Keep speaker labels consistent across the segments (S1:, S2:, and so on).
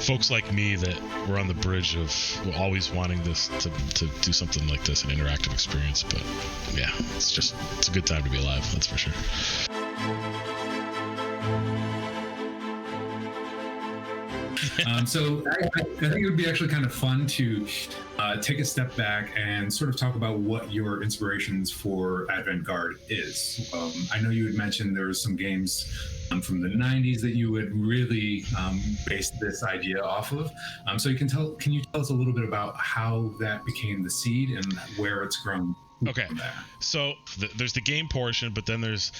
S1: folks like me that were on the bridge of always wanting this to do something like this, an interactive experience. But yeah, it's a good time to be alive, that's for sure.
S2: So I think it would be actually kind of fun to take a step back and sort of talk about what your inspirations for Avant-Garde is. I know you had mentioned there were some games from the 90s that you would really base this idea off of. So can you tell us a little bit about how that became the seed and where it's grown?
S1: Okay, so there's the game portion, but then there's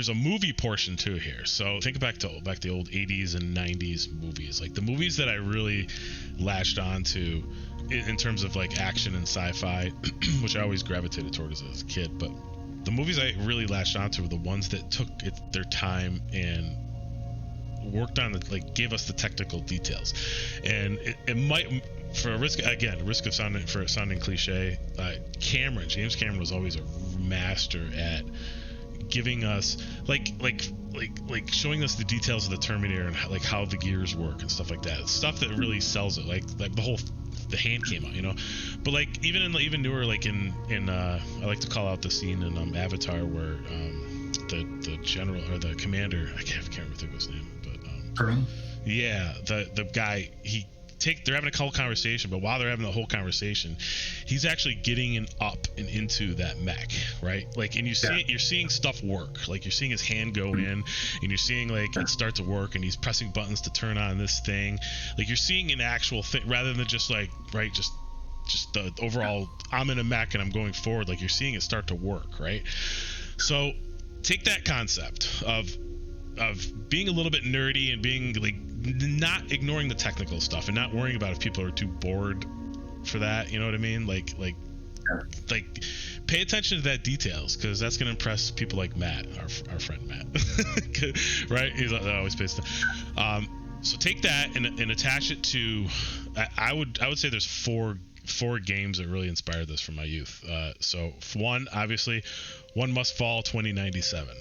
S1: a movie portion too here. So think back to the old 80s and 90s movies, like the movies that I really latched onto in terms of like action and sci-fi, which I always gravitated towards as a kid. But the movies I really latched onto were the ones that took their time and worked on like gave us the technical details. And it might, for a risk of sounding cliche, James Cameron was always a master at giving us like showing us the details of the Terminator and how the gears work and stuff like that. Stuff that really sells it, like the hand came out, But like even newer, like in I like to call out the scene in Avatar where the general or the commander, I can't remember his name, but
S2: Colonel?
S1: Yeah, the guy, they're having a whole conversation, but while they're having the whole conversation, he's actually getting up and into that mech, right? Like, and you're seeing stuff work. Like, you're seeing his hand go in, and you're seeing like it start to work, and he's pressing buttons to turn on this thing. Like, you're seeing an actual thing rather than just like just the overall. I'm in a mech and I'm going forward. Like, you're seeing it start to work, right? So take that concept of being a little bit nerdy and being like not ignoring the technical stuff and not worrying about if people are too bored for that, you know what I mean? Like pay attention to that details, because that's going to impress people like Matt, our friend Matt. Right? He's always pays attention. So take that and attach it to I would say there's four games that really inspired this from my youth. So one, obviously, One Must Fall 2097.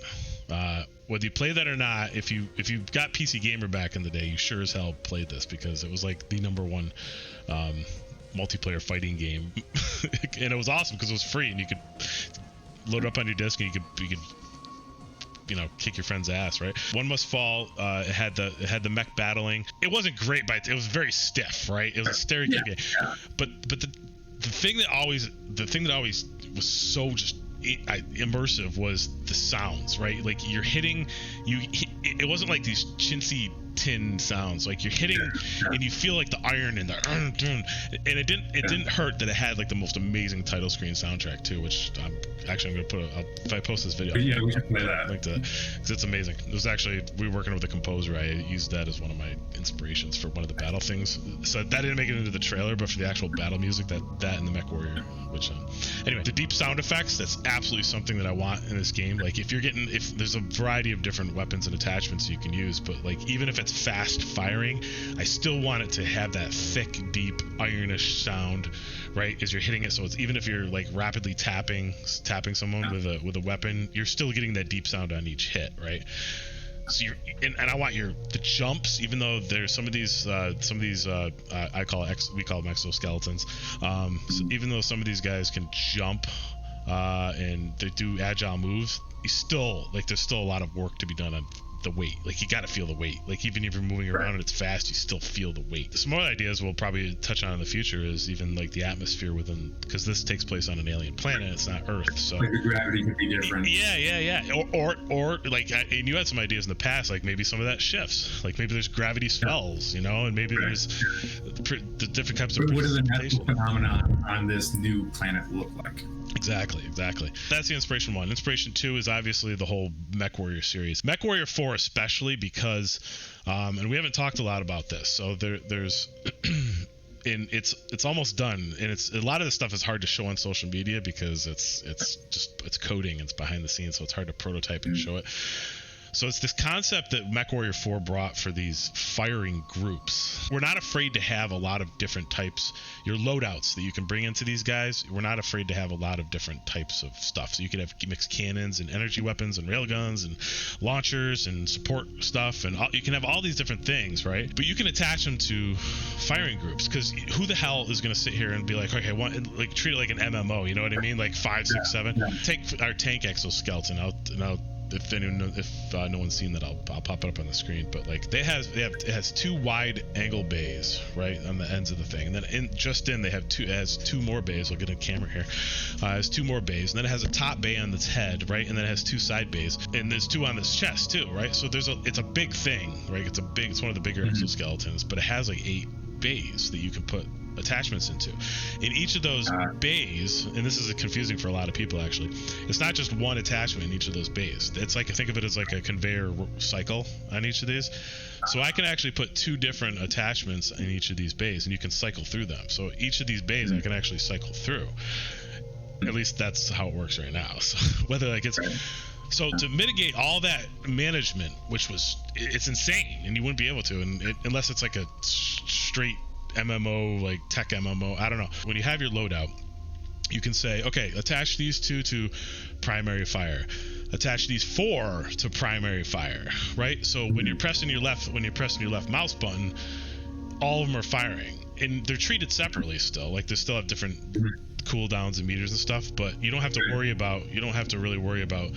S1: Whether you play that or not, if you got PC Gamer back in the day, you sure as hell played this, because it was like the number one multiplayer fighting game. And it was awesome because it was free and you could load it up on your disc and you could kick your friend's ass, right? One Must Fall, it had the mech battling. It wasn't great, but it was very stiff, right? It was a stereotype game. But the thing that always was so just immersive was the sounds, right? Like you're hitting, it wasn't like these chintzy tin sounds. Like you're hitting and you feel like the iron and and it didn't hurt that it had like the most amazing title screen soundtrack too, which I'm gonna put if I post this video,
S2: we should play that.
S1: Link to that, because it's amazing. It was actually, we were working with a composer. I used that as one of my inspirations for one of the battle things. So that didn't make it into the trailer, but for the actual battle music, that and the MechWarrior, which anyway, the deep sound effects, that's absolutely something that I want in this game. Like if there's a variety of different weapons and attachments you can use, but like even if it's fast firing, I still want it to have that thick, deep, ironish sound, right, as you're hitting it. So it's, even if you're like rapidly tapping someone with a weapon, you're still getting that deep sound on each hit, right? So and I want the jumps, even though there's some of these we call them exoskeletons. So even though some of these guys can jump and they do agile moves, there's still a lot of work to be done on the weight. Like you got to feel the weight. Like even if you're moving around and it's fast, you still feel the weight. Some other ideas we'll probably touch on in the future is even like the atmosphere within, because this takes place on an alien planet, it's not Earth, so
S2: like the gravity could be different.
S1: Yeah. Or like, and you had some ideas in the past, like maybe some of that shifts. Like maybe there's gravity spells, and maybe there's the different types of.
S2: What does the natural phenomenon on this new planet look like?
S1: Exactly. That's the inspiration one. Inspiration two is obviously the whole MechWarrior series. MechWarrior 4 especially, because and we haven't talked a lot about this. So there's and it's almost done, and it's a lot of this stuff is hard to show on social media because it's coding, it's behind the scenes, so it's hard to prototype and show it. So it's this concept that MechWarrior 4 brought for these firing groups. We're not afraid to have a lot of different types. Your loadouts that you can bring into these guys, we're not afraid to have a lot of different types of stuff. So you can have mixed cannons and energy weapons and railguns and launchers and support stuff, and you can have all these different things, right? But you can attach them to firing groups, because who the hell is going to sit here and be like, okay, like treat it like an MMO, you know what I mean? Like 5, 6, 7. Take our tank exoskeleton out, and if no one's seen that, I'll pop it up on the screen. But like it has 2 wide angle bays right on the ends of the thing, and then it has 2 more bays. I'll get a camera here. It has 2 more bays, and then it has a top bay on its head, right, and then it has 2 side bays, and there's 2 on this chest too, right? So it's a big thing, right? It's one of the bigger exoskeletons, but it has like 8 bays that you can put attachments into. In each of those bays, and this is confusing for a lot of people actually, it's not just one attachment in each of those bays. It's like, think of it as like a conveyor cycle on each of these. So I can actually put 2 different attachments in each of these bays, and you can cycle through them. So each of these bays I can actually cycle through. At least that's how it works right now. So whether like it's so to mitigate all that management, which it's insane, and you wouldn't be able to, unless it's like a straight MMO, like tech MMO, I don't know. When you have your loadout, you can say, okay, attach these 2 to primary fire, attach these 4 to primary fire, right? So when you're pressing your left mouse button, all of them are firing, and they're treated separately still. Like they still have different cooldowns and meters and stuff, but you don't have to really worry about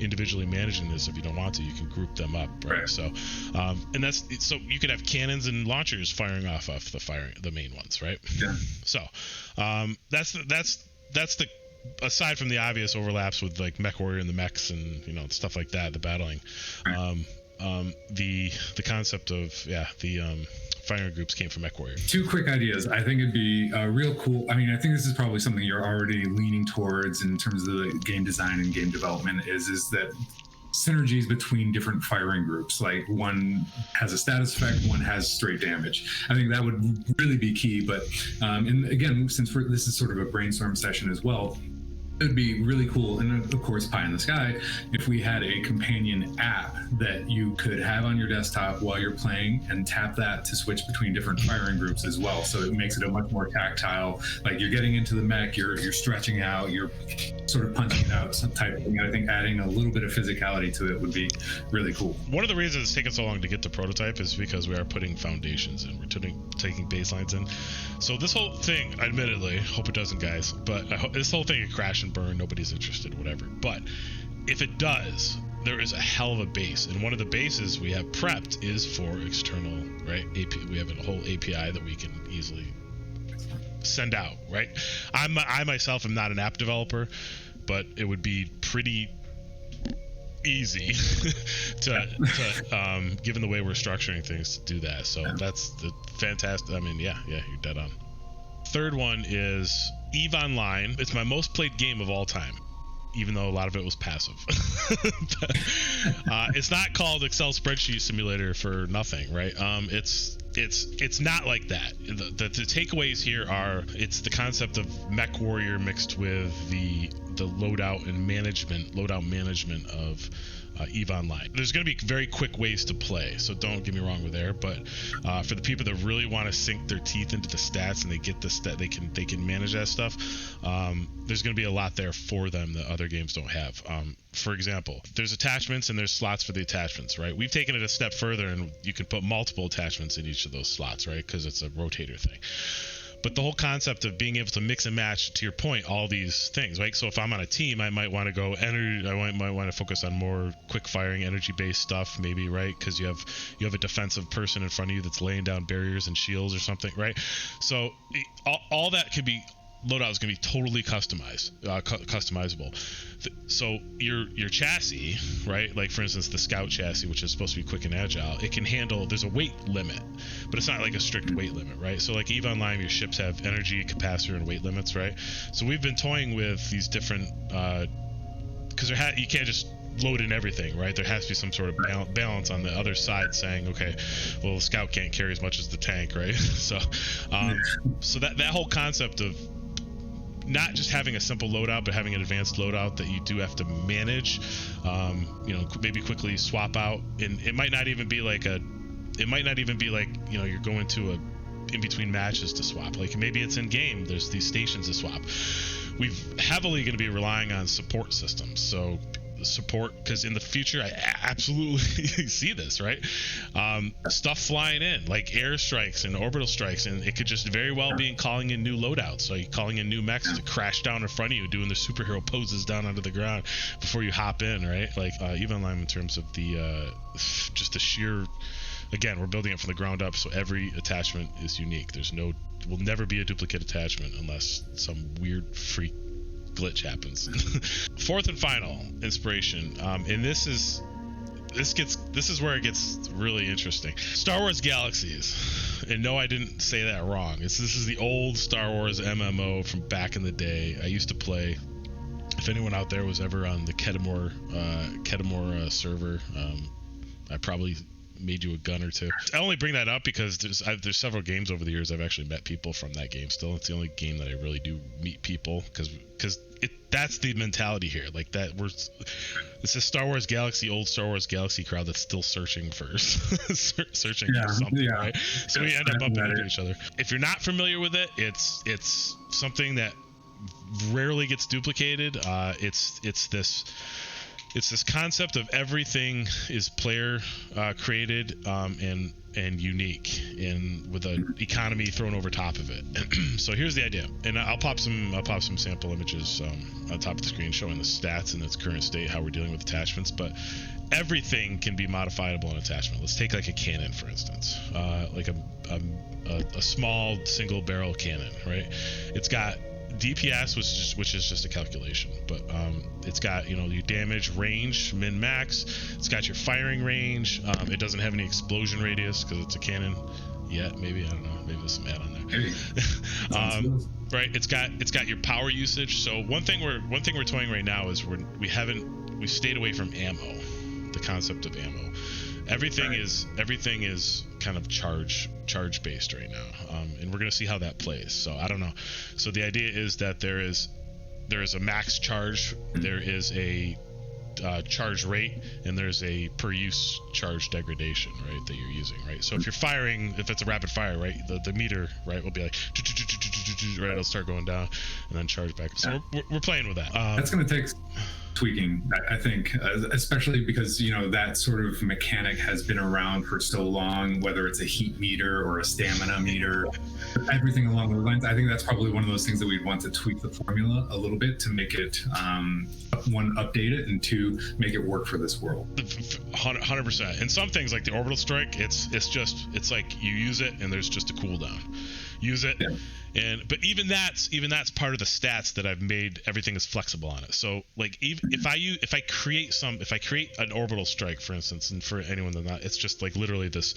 S1: individually managing this. If you don't want to, you can group them up, right? So and so you could have cannons and launchers firing off the main ones, right? So that's the aside from the obvious overlaps with like MechWarrior and the mechs and stuff like that, the battling, the concept of firing groups came from MechWarrior. 2
S2: quick ideas. I think it'd be real cool. I mean, I think this is probably something you're already leaning towards in terms of the game design and game development, is that synergies between different firing groups. Like one has a status effect, one has straight damage. I think that would really be key. But and again, since this is sort of a brainstorm session as well, it would be really cool, and of course pie in the sky, if we had a companion app that you could have on your desktop while you're playing and tap that to switch between different firing groups as well. So it makes it a much more tactile, like you're getting into the mech, you're stretching out, you're sort of punching it out, some type of thing. I think adding a little bit of physicality to it would be really cool.
S1: One of the reasons it's taken so long to get to prototype is because we are putting foundations in, we're taking baselines in. So this whole thing, admittedly, hope it doesn't, guys, but this whole thing could crash and burn, nobody's interested, whatever. But if it does, there is a hell of a base, and one of the bases we have prepped is for external, right? We have a whole API that we can easily send out, right? I myself am not an app developer, but it would be pretty easy to given the way we're structuring things, to do that. So that's the fantastic. I mean, yeah, you're dead on. Third one is EVE Online. It's my most played game of all time, even though a lot of it was passive. It's not called Excel Spreadsheet Simulator for nothing, right? It's not like that. The takeaways here are, it's the concept of MechWarrior mixed with the loadout management of EVE Online. There's going to be very quick ways to play, so don't get me wrong with there. But for the people that really want to sink their teeth into the stats and they get the stat, they can manage that stuff. There's going to be a lot there for them that other games don't have. For example, there's attachments and there's slots for the attachments, right? We've taken it a step further, and you can put multiple attachments in each of those slots, right? Because it's a rotator thing. But the whole concept of being able to mix and match, to your point, all these things, right? So if I'm on a team, I might want to go energy. I might want to focus on more quick firing, energy-based stuff, maybe, right? Because you have a defensive person in front of you that's laying down barriers and shields or something, right? So all that can be. Loadout is going to be totally customizable. So your chassis, right? Like for instance, the Scout chassis, which is supposed to be quick and agile, it can handle. There's a weight limit, but it's not like a strict weight limit, right? So like EVE Online, your ships have energy, capacitor, and weight limits, right? So we've been toying with these different because you can't just load in everything, right? There has to be some sort of balance on the other side, saying, okay, well, the Scout can't carry as much as the tank, right? So that whole concept of not just having a simple loadout, but having an advanced loadout that you do have to manage. Maybe quickly swap out, and it might not even be like you're going to a in between matches to swap. Like maybe it's in game, there's these stations to swap. We've heavily going to be relying on support systems. So support, because in the future I absolutely see this, right? Stuff flying in like airstrikes and orbital strikes, and it could just very well be calling in new loadouts, like calling in new mechs to crash down in front of you, doing the superhero poses down onto the ground before you hop in, right? Like even in terms of the just the sheer, again, we're building it from the ground up, so every attachment is unique. Will never be a duplicate attachment unless some weird freak glitch happens. Fourth and final inspiration, and this is where it gets really interesting. Star Wars Galaxies. And no, I didn't say that wrong. This is the old Star Wars MMO from back in the day. I used to play. If anyone out there was ever on the Kedamore server, I probably made you a gun or two. I only bring that up because there's several games over the years I've actually met people from that game still. It's the only game that I really do meet people, because that's the mentality here. Like that, it's a Star Wars Galaxy, old Star Wars Galaxy crowd that's still searching for something, right? So we end up bumping into each other. If you're not familiar with it, it's something that rarely gets duplicated. It's this concept of everything is player created and unique, and with an economy thrown over top of it. So here's the idea, and I'll pop some sample images on top of the screen showing the stats in its current state, how we're dealing with attachments. But everything can be modifiable in attachment. Let's take like a cannon, for instance, like a small single barrel cannon, right? It's got DPS, which is just a calculation, but it's got your damage range, min max. It's got your firing range. It doesn't have any explosion radius because it's a cannon yet. Maybe, I don't know. Maybe there's some add on there. Right. It's got your power usage. So one thing we're toying right now is we've stayed away from ammo. The concept of ammo. Everything is kind of charge based right now, and we're going to see how that plays. So I don't know. So the idea is that there is a max charge, there is a charge rate, and there's a per use charge degradation, right, that you're using, right? So if you're firing, if it's a rapid fire, right, the meter, right, will be like right, it'll start going down and then charge back. So we're playing with that.
S2: That's going to take tweaking, I think, especially because that sort of mechanic has been around for so long, whether it's a heat meter or a stamina meter, everything along those lines. I think that's probably one of those things that we'd want to tweak the formula a little bit to make it one, update it, and two, make it work for this world.
S1: 100%. And some things like the orbital strike, it's like you use it and there's just a cooldown. Use it, but even that's part of the stats that I've made. Everything is flexible on it. So like if I create an orbital strike, for instance, and for anyone that's not, it's just like literally this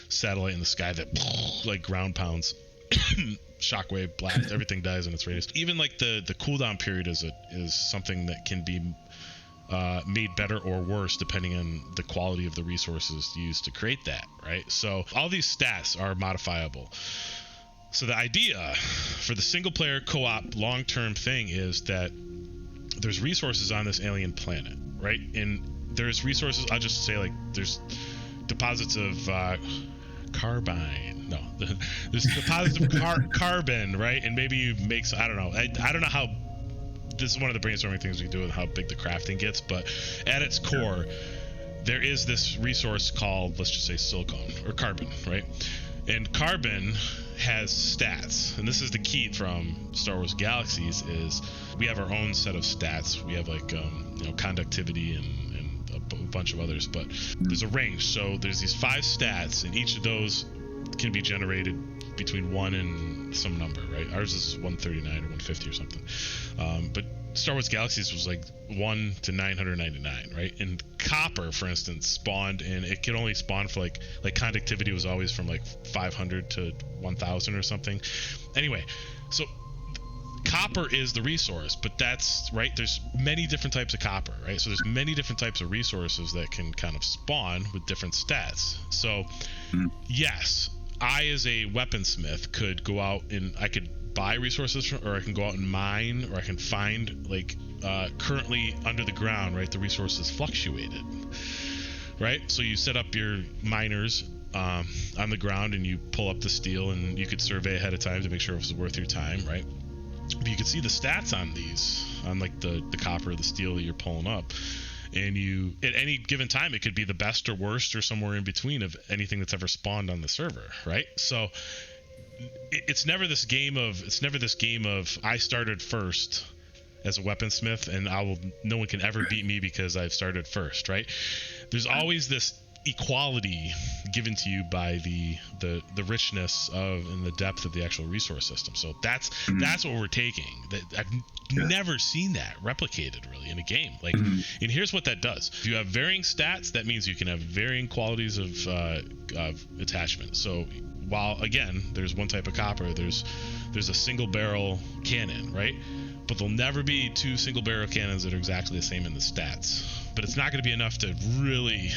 S1: satellite in the sky that like ground pounds, shockwave blast, everything dies in its radius. Even like the cooldown period is something that can be made better or worse depending on the quality of the resources used to create that, right? So all these stats are modifiable. So the idea for the single player co-op long-term thing is that there's resources on this alien planet, right? And there's resources, I'll just say, like, there's deposits of carbine. No, there's deposits of carbon, right? And maybe you make, I don't know. I don't know how, this is one of the brainstorming things we do with how big the crafting gets, but at its core, there is this resource called, let's just say, silicon or carbon, right? And carbon has stats, and this is the key from Star Wars Galaxies, is we have our own set of stats. We have like conductivity and a bunch of others, but there's a range. So there's these 5 stats, and each of those can be generated between 1 and some number, right? Ours is 139 or 150 or something, but Star Wars Galaxies was like 1 to 999, right? And copper, for instance, spawned, and it could only spawn for like conductivity was always from like 500 to 1000 or something. Anyway, so copper is the resource, but that's right. There's many different types of copper, right? So there's many different types of resources that can kind of spawn with different stats. So yes, I as a weaponsmith could go out and I could buy resources from, or I can go out and mine, or I can find, like, currently under the ground, right? The resources fluctuated, right? So you set up your miners on the ground, and you pull up the steel, and you could survey ahead of time to make sure it was worth your time, right? But you can see the stats on these, on like the copper, the steel that you're pulling up, and you, at any given time, it could be the best or worst or somewhere in between of anything that's ever spawned on the server, right? So it's never this game of I started first as a weaponsmith, and no one can ever beat me because I've started first, right? There's always this equality given to you by the richness of and the depth of the actual resource system. So that's what we're taking. That I've never seen that replicated really in a game. Like, and here's what that does. If you have varying stats, that means you can have varying qualities of attachment. So while again there's one type of copper, there's a single barrel cannon, right? But there'll never be two single barrel cannons that are exactly the same in the stats. But it's not going to be enough to really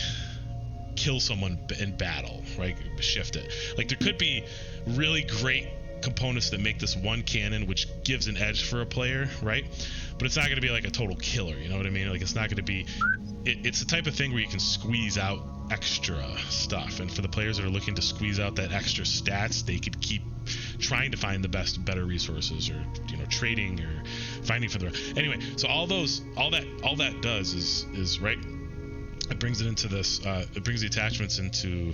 S1: kill someone in battle, right? Shift it. Like, there could be really great components that make this one cannon which gives an edge for a player, right? But it's not going to be like a total killer, you know what I mean? Like, it's not going to be, it's the type of thing where you can squeeze out extra stuff, and for the players that are looking to squeeze out that extra stats, they could keep trying to find the better resources, or, you know, trading or finding for the anyway. So all that does is right, it brings it into this, it brings the attachments into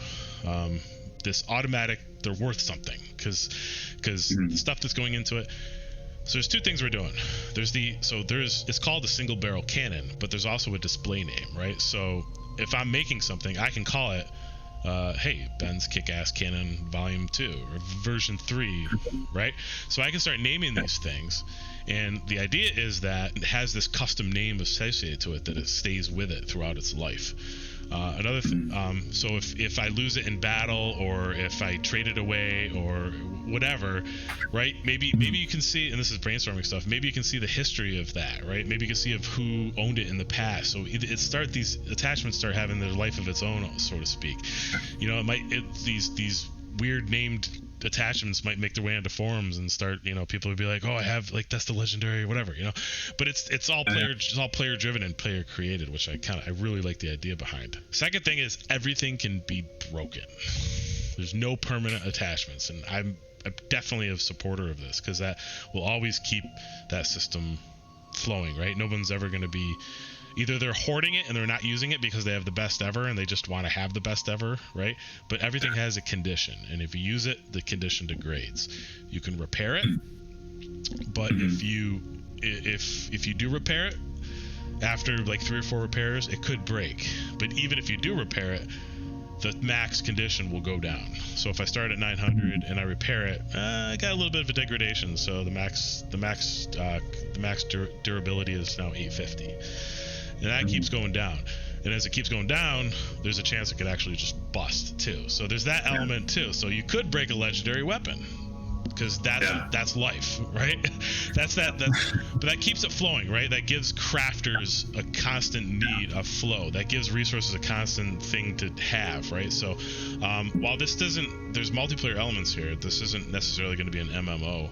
S1: this automatic, they're worth something, because the stuff that's going into it. So there's two things we're doing. It's called a single barrel cannon, but there's also a display name, right? So if I'm making something, I can call it, hey, Ben's Kick-Ass Cannon Volume 2 or Version 3, right? So I can start naming these things, and the idea is that it has this custom name associated to it, that it stays with it throughout its life. Another thing, so if I lose it in battle, or if I trade it away, or whatever, right? Maybe you can see, and this is brainstorming stuff, maybe you can see the history of that, right? Maybe you can see of who owned it in the past. So these attachments start having their life of its own, so to speak. You know, these weird named attachments might make their way into forums and start, you know, people would be like, oh, I have, like, that's the legendary whatever, you know. But it's all player driven and player created, which I really like the idea behind. Second thing is, everything can be broken. There's no permanent attachments, and I'm definitely a supporter of this, because that will always keep that system flowing, right? No one's ever going to be, either they're hoarding it and they're not using it because they have the best ever and they just want to have the best ever, right? But everything has a condition, and if you use it, the condition degrades. You can repair it, but if you do repair it, after like 3 or 4 repairs, it could break. But even if you do repair it, the max condition will go down. So if I start at 900 and I repair it, I got a little bit of a degradation. So the max durability is now 850. And that keeps going down. And as it keeps going down, there's a chance it could actually just bust too. So there's that element too. So you could break a legendary weapon, because that's life, right? But that keeps it flowing, right? That gives crafters a constant need of flow. That gives resources a constant thing to have, right? So while there's multiplayer elements here, this isn't necessarily going to be an MMO,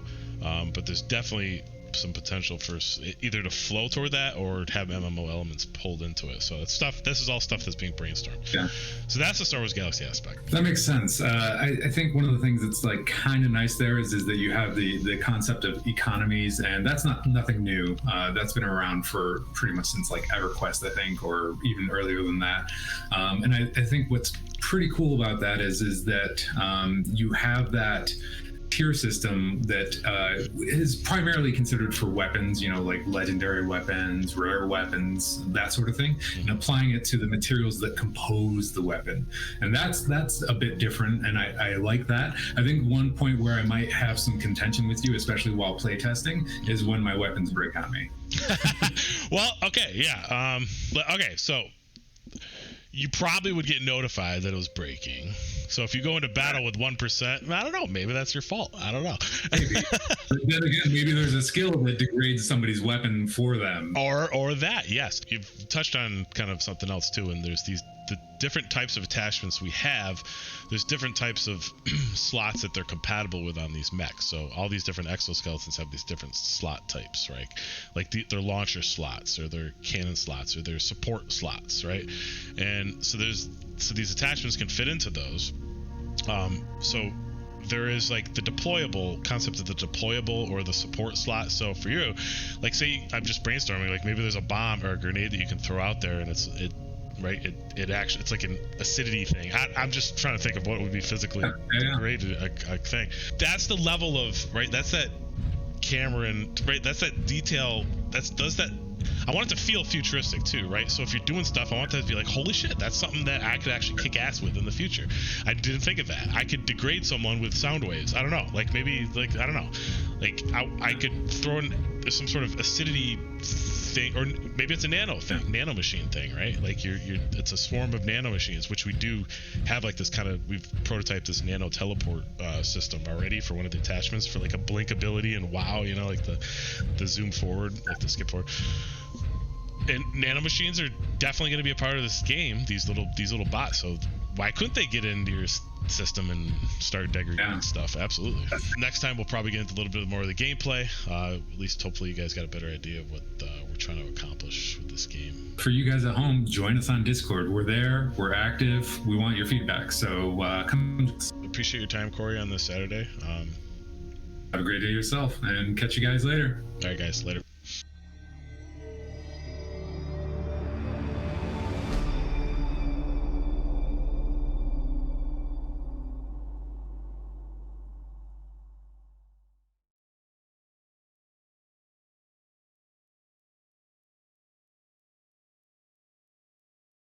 S1: but there's definitely some potential for either to flow toward that or have MMO elements pulled into it. So this is all stuff that's being brainstormed. Yeah. So that's the Star Wars Galaxy aspect.
S2: That makes sense. I think one of the things that's like kind of nice there is that you have the concept of economies, and that's nothing new. That's been around for pretty much since like EverQuest, I think, or even earlier than that. And I think what's pretty cool about that is that you have that tier system that is primarily considered for weapons, you know, like legendary weapons, rare weapons, that sort of thing, and applying it to the materials that compose the weapon. And that's a bit different, and I like that. I think one point where I might have some contention with you, especially while playtesting, is when my weapons break on me.
S1: Well, okay, yeah. Okay, so you probably would get notified that it was breaking. So if you go into battle with 1%, I don't know, maybe that's your fault. I don't know.
S2: Maybe. But then again, maybe there's a skill that degrades somebody's weapon for them.
S1: Or that, yes. You've touched on kind of something else too, and there's different types of attachments we have, there's different types of slots that they're compatible with on these mechs. So all these different exoskeletons have these different slot types, right? Like their launcher slots, or their cannon slots, or their support slots, right? And so these attachments can fit into those. So there is like the deployable concept of the deployable or the support slot. So for you, like say I'm just brainstorming, like maybe there's a bomb or a grenade that you can throw out there, and it actually, it's like an acidity thing. I'm just trying to think of what would be physically great a thing. That's the level of, right, that's that Cameron, right, that's that detail, does that. I want it to feel futuristic too, right? So if you're doing stuff, I want that to be like, holy shit, that's something that I could actually kick ass with in the future. I didn't think of that. I could degrade someone with sound waves. I don't know, like maybe, like, I don't know, like I could throw in some sort of acidity thing, or maybe it's a nano machine thing, right? Like it's a swarm of nano machines, which we do have, like this kind of, we've prototyped this nano teleport system already for one of the attachments for like a blink ability and wow, you know, like the zoom forward, like the skip forward. And nano machines are definitely going to be a part of this game, these little bots. So why couldn't they get into your system and start degrading stuff? Absolutely. Next time we'll probably get into a little bit more of the gameplay. At least hopefully you guys got a better idea of what we're trying to accomplish with this game. For you guys at home, join us on Discord. We're there, we're active, we want your feedback. So come. Appreciate your time, Corey, on this Saturday. Have a great day yourself, and catch you guys later. All right, guys, later.